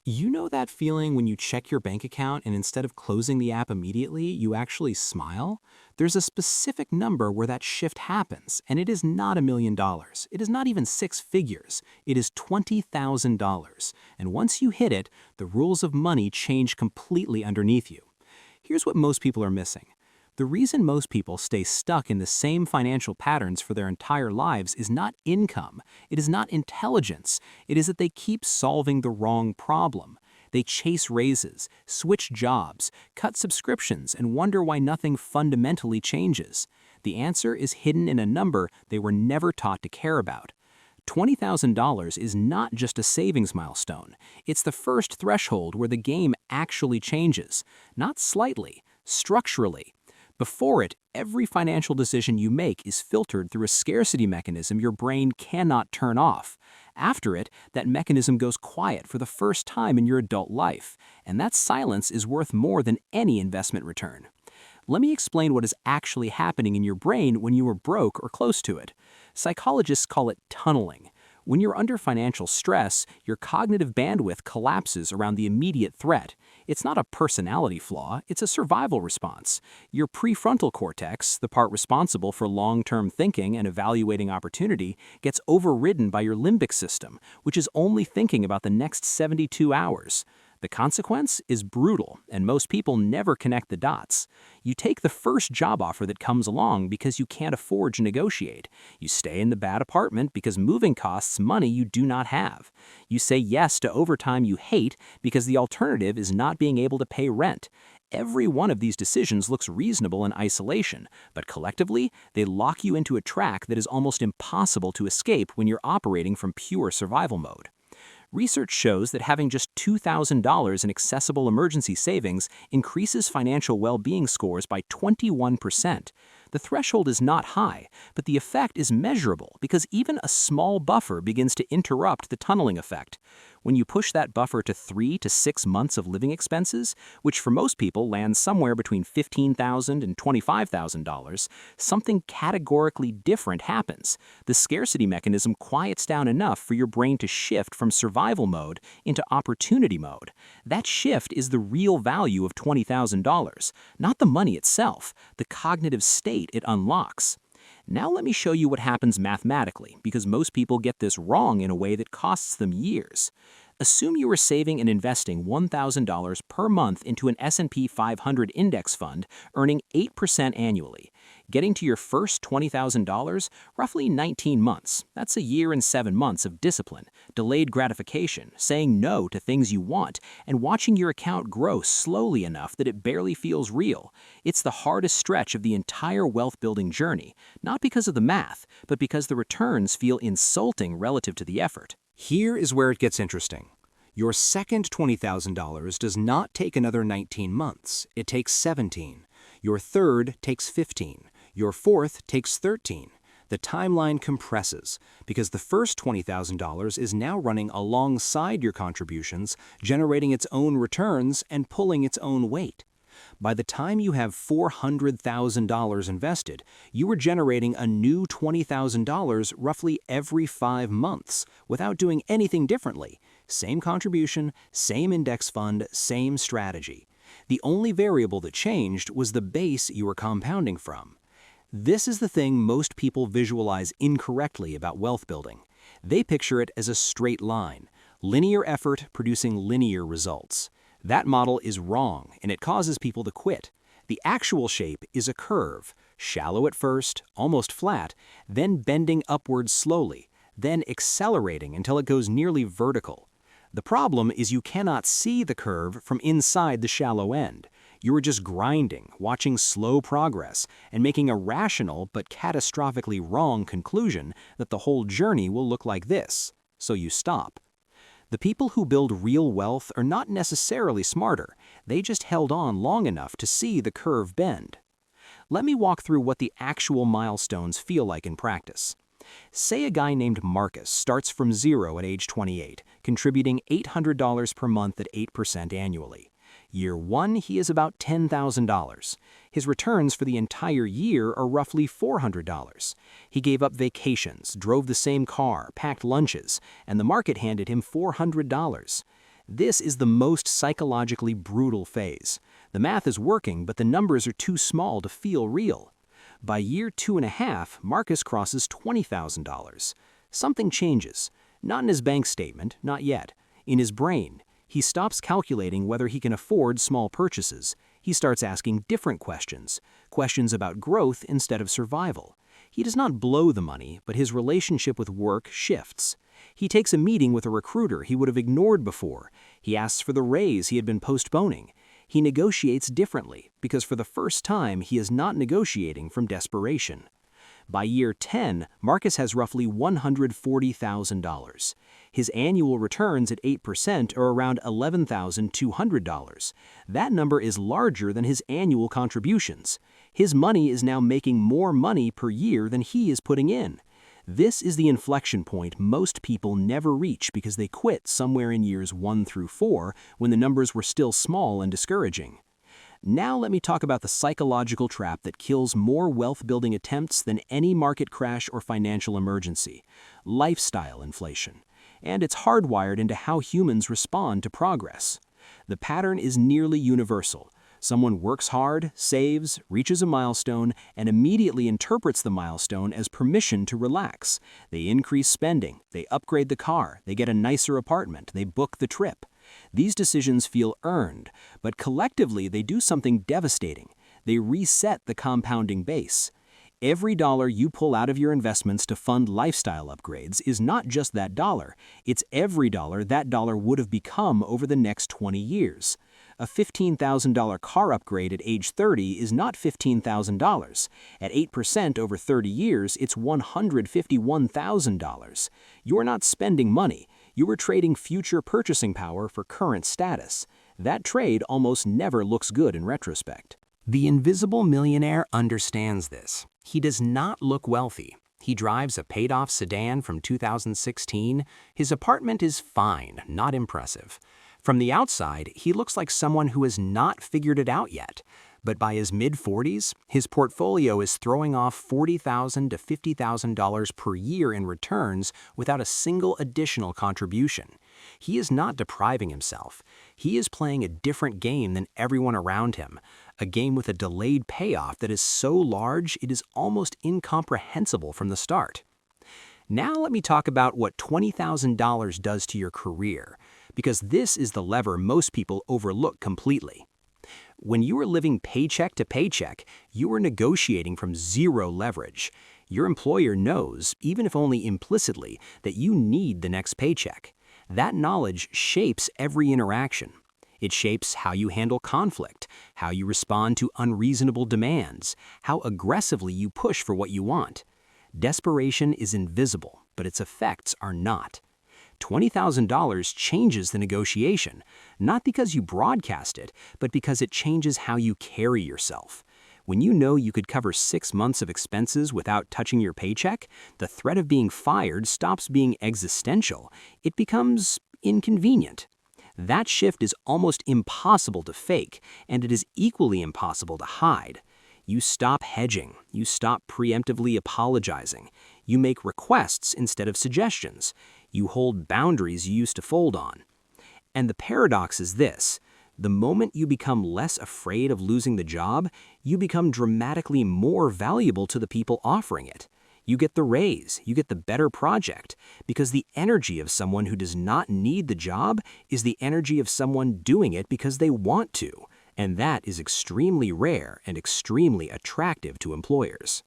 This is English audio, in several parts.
You know that feeling when you check your bank account and instead of closing the app immediately, you actually smile? There's a specific number where that shift happens, and it is not $1 million. It is not even six figures. It is $20,000. And once you hit it, the rules of money change completely underneath you. Here's what most people are missing. The reason most people stay stuck in the same financial patterns for their entire lives is not income. It is not intelligence. It is that they keep solving the wrong problem. They chase raises, switch jobs, cut subscriptions, and wonder why nothing fundamentally changes. The answer is hidden in a number they were never taught to care about. $20,000 is not just a savings milestone. It's the first threshold where the game actually changes, not slightly, structurally. Before it, every financial decision you make is filtered through a scarcity mechanism your brain cannot turn off. After it, that mechanism goes quiet for the first time in your adult life, and that silence is worth more than any investment return. Let me explain what is actually happening in your brain when you are broke or close to it. Psychologists call it tunneling. When you're under financial stress, your cognitive bandwidth collapses around the immediate threat. It's not a personality flaw, it's a survival response. Your prefrontal cortex, the part responsible for long-term thinking and evaluating opportunity, gets overridden by your limbic system, which is only thinking about the next 72 hours. The consequence is brutal, and most people never connect the dots. You take the first job offer that comes along because you can't afford to negotiate. You stay in the bad apartment because moving costs money you do not have. You say yes to overtime you hate because the alternative is not being able to pay rent. Every one of these decisions looks reasonable in isolation, but collectively, they lock you into a track that is almost impossible to escape when you're operating from pure survival mode. Research shows that having just $2,000 in accessible emergency savings increases financial well-being scores by 21%. The threshold is not high, but the effect is measurable because even a small buffer begins to interrupt the tunneling effect. When you push that buffer to 3 to 6 months of living expenses, which for most people lands somewhere between $15,000 and $25,000, something categorically different happens. The scarcity mechanism quiets down enough for your brain to shift from survival mode into opportunity mode. That shift is the real value of $20,000, not the money itself, the cognitive state it unlocks. Now let me show you what happens mathematically, because most people get this wrong in a way that costs them years. Assume you are saving and investing $1,000 per month into an S&P 500 index fund, earning 8% annually. Getting to your first $20,000, roughly 19 months. That's a year and 7 months of discipline, delayed gratification, saying no to things you want, and watching your account grow slowly enough that it barely feels real. It's the hardest stretch of the entire wealth-building journey, not because of the math, but because the returns feel insulting relative to the effort. Here is where it gets interesting. Your second $20,000 does not take another 19 months. It takes 17. Your third takes 15. Your fourth takes 13. The timeline compresses because the first $20,000 is now running alongside your contributions, generating its own returns and pulling its own weight. By the time you have $400,000 invested, you are generating a new $20,000 roughly every 5 months without doing anything differently. Same contribution, same index fund, same strategy. The only variable that changed was the base you were compounding from. This is the thing most people visualize incorrectly about wealth building. They picture it as a straight line, linear effort producing linear results. That model is wrong, and it causes people to quit. The actual shape is a curve, shallow at first, almost flat, then bending upwards slowly, then accelerating until it goes nearly vertical. The problem is you cannot see the curve from inside the shallow end. You are just grinding, watching slow progress, and making a rational but catastrophically wrong conclusion that the whole journey will look like this. So you stop. The people who build real wealth are not necessarily smarter. They just held on long enough to see the curve bend. Let me walk through what the actual milestones feel like in practice. Say a guy named Marcus starts from zero at age 28, contributing $800 per month at 8% annually. Year 1, he is about $10,000. His returns for the entire year are roughly $400. He gave up vacations, drove the same car, packed lunches, and the market handed him $400. This is the most psychologically brutal phase. The math is working, but the numbers are too small to feel real. By year 2.5, Marcus crosses $20,000. Something changes. Not in his bank statement, not yet. In his brain. He stops calculating whether he can afford small purchases. He starts asking different questions. Questions about growth instead of survival. He does not blow the money, but his relationship with work shifts. He takes a meeting with a recruiter he would have ignored before. He asks for the raise he had been postponing. He negotiates differently, because for the first time he is not negotiating from desperation. By year 10, Marcus has roughly $140,000. His annual returns at 8% are around $11,200. That number is larger than his annual contributions. His money is now making more money per year than he is putting in. This is the inflection point most people never reach because they quit somewhere in years 1 through 4 when the numbers were still small and discouraging. Now let me talk about the psychological trap that kills more wealth-building attempts than any market crash or financial emergency: lifestyle inflation. And it's hardwired into how humans respond to progress. The pattern is nearly universal. Someone works hard, saves, reaches a milestone, and immediately interprets the milestone as permission to relax. They increase spending, they upgrade the car, they get a nicer apartment, they book the trip. These decisions feel earned, but collectively they do something devastating. They reset the compounding base. Every dollar you pull out of your investments to fund lifestyle upgrades is not just that dollar, it's every dollar that dollar would have become over the next 20 years. A $15,000 car upgrade at age 30 is not $15,000. At 8% over 30 years, it's $151,000. You're not spending money. You are trading future purchasing power for current status. That trade almost never looks good in retrospect. The invisible millionaire understands this. He does not look wealthy. He drives a paid-off sedan from 2016. His apartment is fine, not impressive. From the outside, he looks like someone who has not figured it out yet. But by his mid-40s, his portfolio is throwing off $40,000 to $50,000 per year in returns without a single additional contribution. He is not depriving himself. He is playing a different game than everyone around him, a game with a delayed payoff that is so large it is almost incomprehensible from the start. Now let me talk about what $20,000 does to your career, because this is the lever most people overlook completely. When you are living paycheck to paycheck, you are negotiating from zero leverage. Your employer knows, even if only implicitly, that you need the next paycheck. That knowledge shapes every interaction. It shapes how you handle conflict, how you respond to unreasonable demands, how aggressively you push for what you want. Desperation is invisible, but its effects are not. $20,000 changes the negotiation, not because you broadcast it, but because it changes how you carry yourself. When you know you could cover 6 months of expenses without touching your paycheck, the threat of being fired stops being existential. It becomes inconvenient. That shift is almost impossible to fake, and it is equally impossible to hide. You stop hedging. You stop preemptively apologizing. You make requests instead of suggestions. You hold boundaries you used to fold on. And the paradox is this: the moment you become less afraid of losing the job, you become dramatically more valuable to the people offering it. You get the raise, you get the better project, because the energy of someone who does not need the job is the energy of someone doing it because they want to, and that is extremely rare and extremely attractive to employers.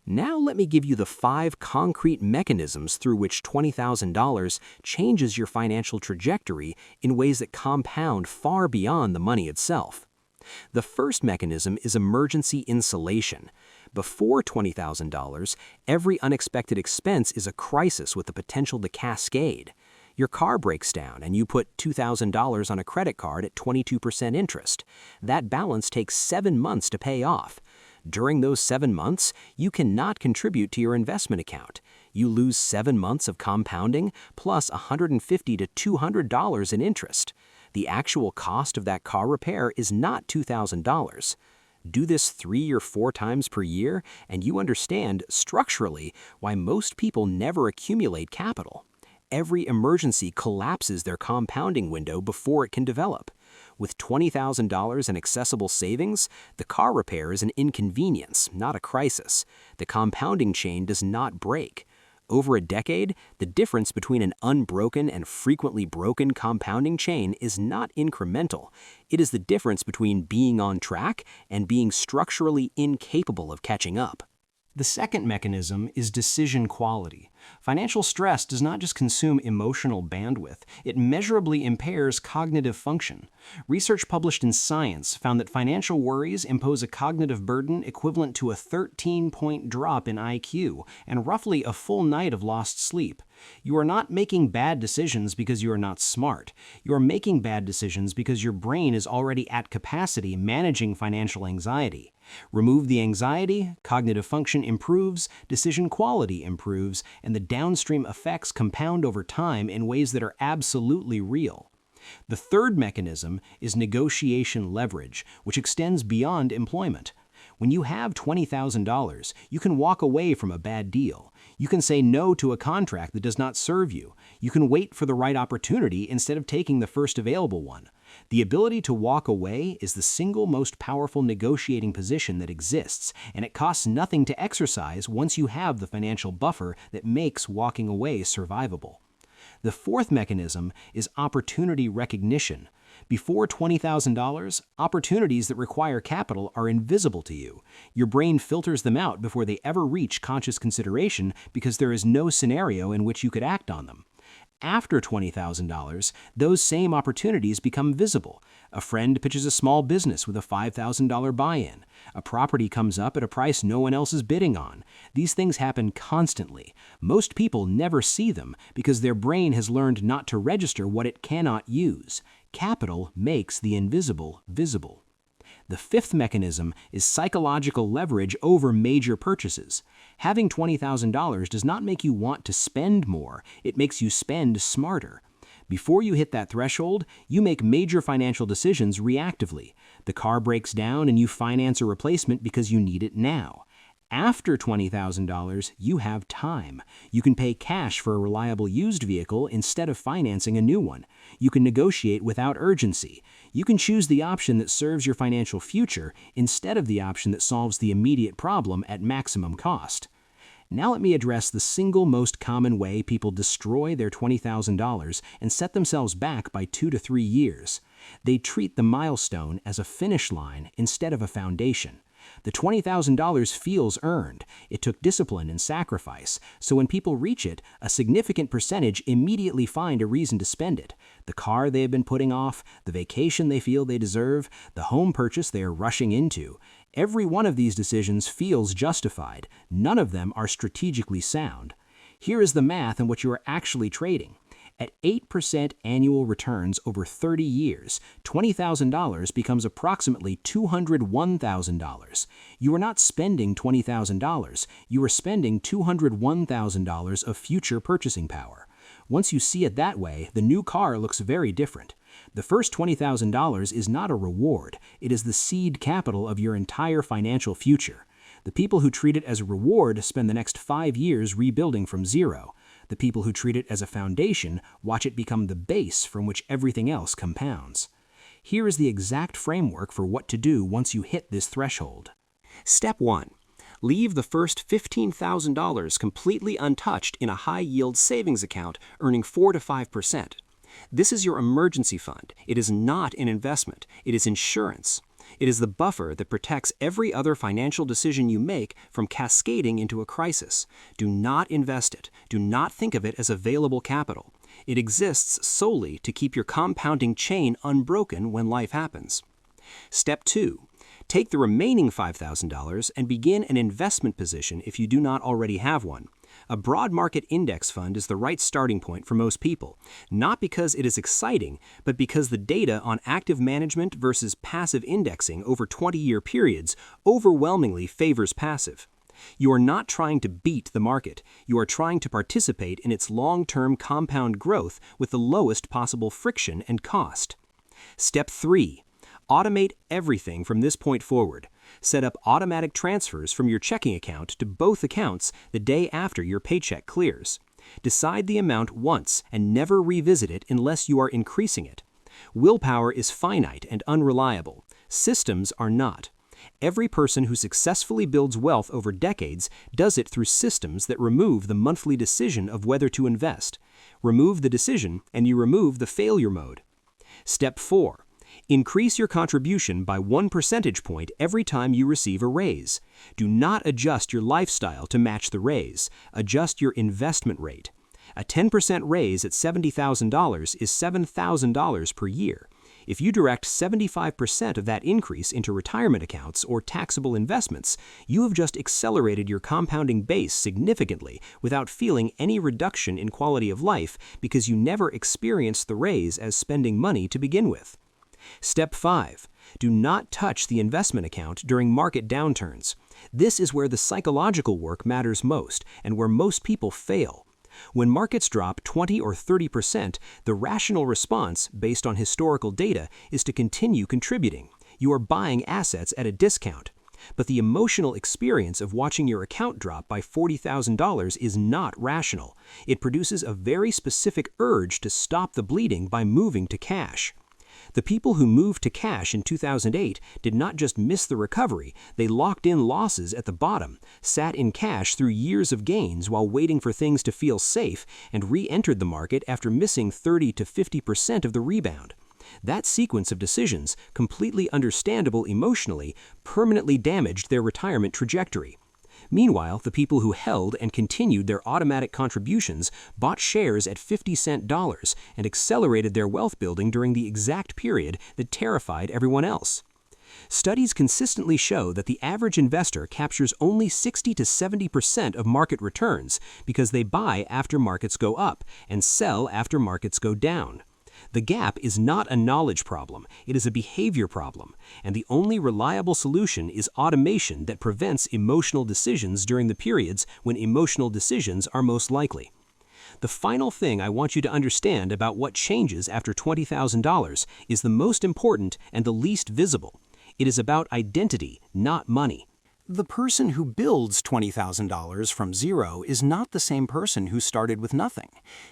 Now let me give you the 5 concrete mechanisms through which $20,000 changes your financial trajectory in ways that compound far beyond the money itself. The first mechanism is emergency insulation. Before $20,000, every unexpected expense is a crisis with the potential to cascade. Your car breaks down and you put $2,000 on a credit card at 22% interest. That balance takes 7 months to pay off. During those 7 months, you cannot contribute to your investment account. You lose 7 months of compounding plus $150 to $200 in interest. The actual cost of that car repair is not $2,000. Do this 3 or 4 times per year, and you understand structurally why most people never accumulate capital. every emergency collapses their compounding window before it can develop. With $20,000 in accessible savings, the car repair is an inconvenience, not a crisis. The compounding chain does not break. Over a decade, the difference between an unbroken and frequently broken compounding chain is not incremental. It is the difference between being on track and being structurally incapable of catching up. The second mechanism is decision quality. Financial stress does not just consume emotional bandwidth, it measurably impairs cognitive function. Research published in Science found that financial worries impose a cognitive burden equivalent to a 13-point drop in IQ and roughly a full night of lost sleep. You are not making bad decisions because you are not smart. You are making bad decisions because your brain is already at capacity managing financial anxiety. Remove the anxiety, cognitive function improves, decision quality improves, and the downstream effects compound over time in ways that are absolutely real. The third mechanism is negotiation leverage, which extends beyond employment. When you have $20,000, you can walk away from a bad deal. You can say no to a contract that does not serve you. You can wait for the right opportunity instead of taking the first available one. The ability to walk away is the single most powerful negotiating position that exists, and it costs nothing to exercise once you have the financial buffer that makes walking away survivable. The fourth mechanism is opportunity recognition. Before $20,000, opportunities that require capital are invisible to you. Your brain filters them out before they ever reach conscious consideration because there is no scenario in which you could act on them. After $20,000, those same opportunities become visible. A friend pitches a small business with a $5,000 buy-in. A property comes up at a price no one else is bidding on. These things happen constantly. Most people never see them because their brain has learned not to register what it cannot use. Capital makes the invisible visible. The fifth mechanism is psychological leverage over major purchases. Having $20,000 does not make you want to spend more, it makes you spend smarter. Before you hit that threshold, you make major financial decisions reactively. The car breaks down and you finance a replacement because you need it now. After $20,000, you have time. You can pay cash for a reliable used vehicle instead of financing a new one. You can negotiate without urgency. You can choose the option that serves your financial future instead of the option that solves the immediate problem at maximum cost. Now let me address the single most common way people destroy their $20,000 and set themselves back by 2 to 3 years. They treat the milestone as a finish line instead of a foundation. The $20,000 feels earned. It took discipline and sacrifice, so when people reach it, a significant percentage immediately find a reason to spend it. The car they have been putting off, the vacation they feel they deserve, the home purchase they are rushing into. Every one of these decisions feels justified. None of them are strategically sound. Here is the math on what you are actually trading. At 8% annual returns over 30 years, $20,000 becomes approximately $201,000. You are not spending $20,000. You are spending $201,000 of future purchasing power. Once you see it that way, the new car looks very different. The first $20,000 is not a reward. It is the seed capital of your entire financial future. The people who treat it as a reward spend the next 5 years rebuilding from zero. The people who treat it as a foundation watch it become the base from which everything else compounds. Here is the exact framework for what to do once you hit this threshold. Step 1. Leave the first $15,000 completely untouched in a high-yield savings account earning 4 to 5%. This is your emergency fund. It is not an investment. It is insurance. It is the buffer that protects every other financial decision you make from cascading into a crisis. Do not invest it. Do not think of it as available capital. It exists solely to keep your compounding chain unbroken when life happens. Step 2. Take the remaining $5,000 and begin an investment position if you do not already have one. A broad market index fund is the right starting point for most people, not because it is exciting, but because the data on active management versus passive indexing over 20-year periods overwhelmingly favors passive. You are not trying to beat the market. You are trying to participate in its long-term compound growth with the lowest possible friction and cost. Step 3. Automate everything from this point forward. Set up automatic transfers from your checking account to both accounts the day after your paycheck clears. Decide the amount once and never revisit it unless you are increasing it. Willpower is finite and unreliable. Systems are not. Every person who successfully builds wealth over decades does it through systems that remove the monthly decision of whether to invest. Remove the decision and you remove the failure mode. Step 4. Increase your contribution by 1 percentage point every time you receive a raise. Do not adjust your lifestyle to match the raise. Adjust your investment rate. A 10% raise at $70,000 is $7,000 per year. If you direct 75% of that increase into retirement accounts or taxable investments, you have just accelerated your compounding base significantly without feeling any reduction in quality of life because you never experienced the raise as spending money to begin with. Step 5. Do not touch the investment account during market downturns. This is where the psychological work matters most and where most people fail. When markets drop 20 or 30%, the rational response, based on historical data, is to continue contributing. You are buying assets at a discount. But the emotional experience of watching your account drop by $40,000 is not rational. It produces a very specific urge to stop the bleeding by moving to cash. The people who moved to cash in 2008 did not just miss the recovery, they locked in losses at the bottom, sat in cash through years of gains while waiting for things to feel safe, and re-entered the market after missing 30 to 50% of the rebound. That sequence of decisions, completely understandable emotionally, permanently damaged their retirement trajectory. Meanwhile, the people who held and continued their automatic contributions bought shares at 50-cent dollars and accelerated their wealth building during the exact period that terrified everyone else. Studies consistently show that the average investor captures only 60 to 70% of market returns because they buy after markets go up and sell after markets go down. The gap is not a knowledge problem, it is a behavior problem, and the only reliable solution is automation that prevents emotional decisions during the periods when emotional decisions are most likely. The final thing I want you to understand about what changes after $20,000 is the most important and the least visible. It is about identity, not money. The person who builds $20,000 from zero is not the same person who started with nothing.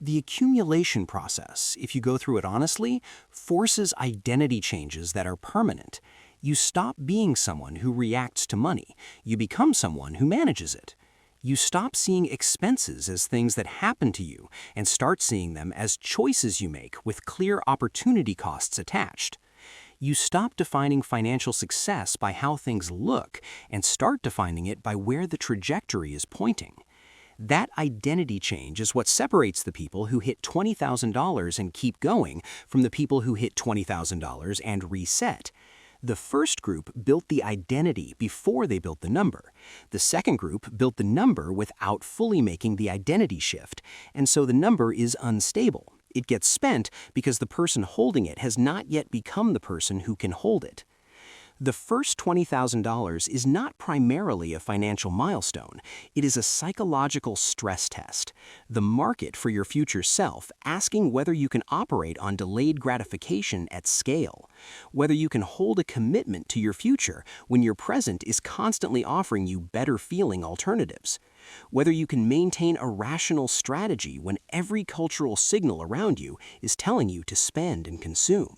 The accumulation process, if you go through it honestly, forces identity changes that are permanent. You stop being someone who reacts to money. You become someone who manages it. You stop seeing expenses as things that happen to you and start seeing them as choices you make with clear opportunity costs attached. You stop defining financial success by how things look and start defining it by where the trajectory is pointing. That identity change is what separates the people who hit $20,000 and keep going from the people who hit $20,000 and reset. The first group built the identity before they built the number. The second group built the number without fully making the identity shift, and so the number is unstable. It gets spent because the person holding it has not yet become the person who can hold it. The first $20,000 is not primarily a financial milestone. It is a psychological stress test. The market for your future self, asking whether you can operate on delayed gratification at scale, whether you can hold a commitment to your future when your present is constantly offering you better feeling alternatives, whether you can maintain a rational strategy when every cultural signal around you is telling you to spend and consume.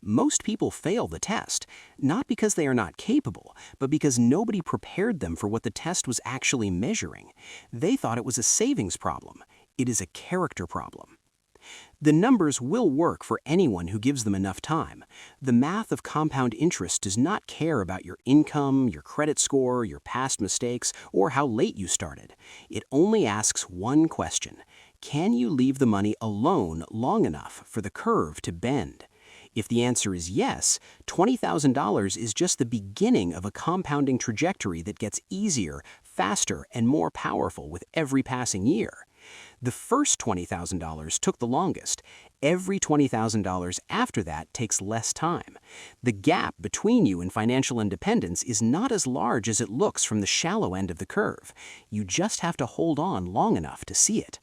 Most people fail the test, not because they are not capable, but because nobody prepared them for what the test was actually measuring. They thought it was a savings problem. It is a character problem. The numbers will work for anyone who gives them enough time. The math of compound interest does not care about your income, your credit score, your past mistakes, or how late you started. It only asks one question: can you leave the money alone long enough for the curve to bend? If the answer is yes, $20,000 is just the beginning of a compounding trajectory that gets easier, faster, and more powerful with every passing year. The first $20,000 took the longest. Every $20,000 after that takes less time. The gap between you and financial independence is not as large as it looks from the shallow end of the curve. You just have to hold on long enough to see it.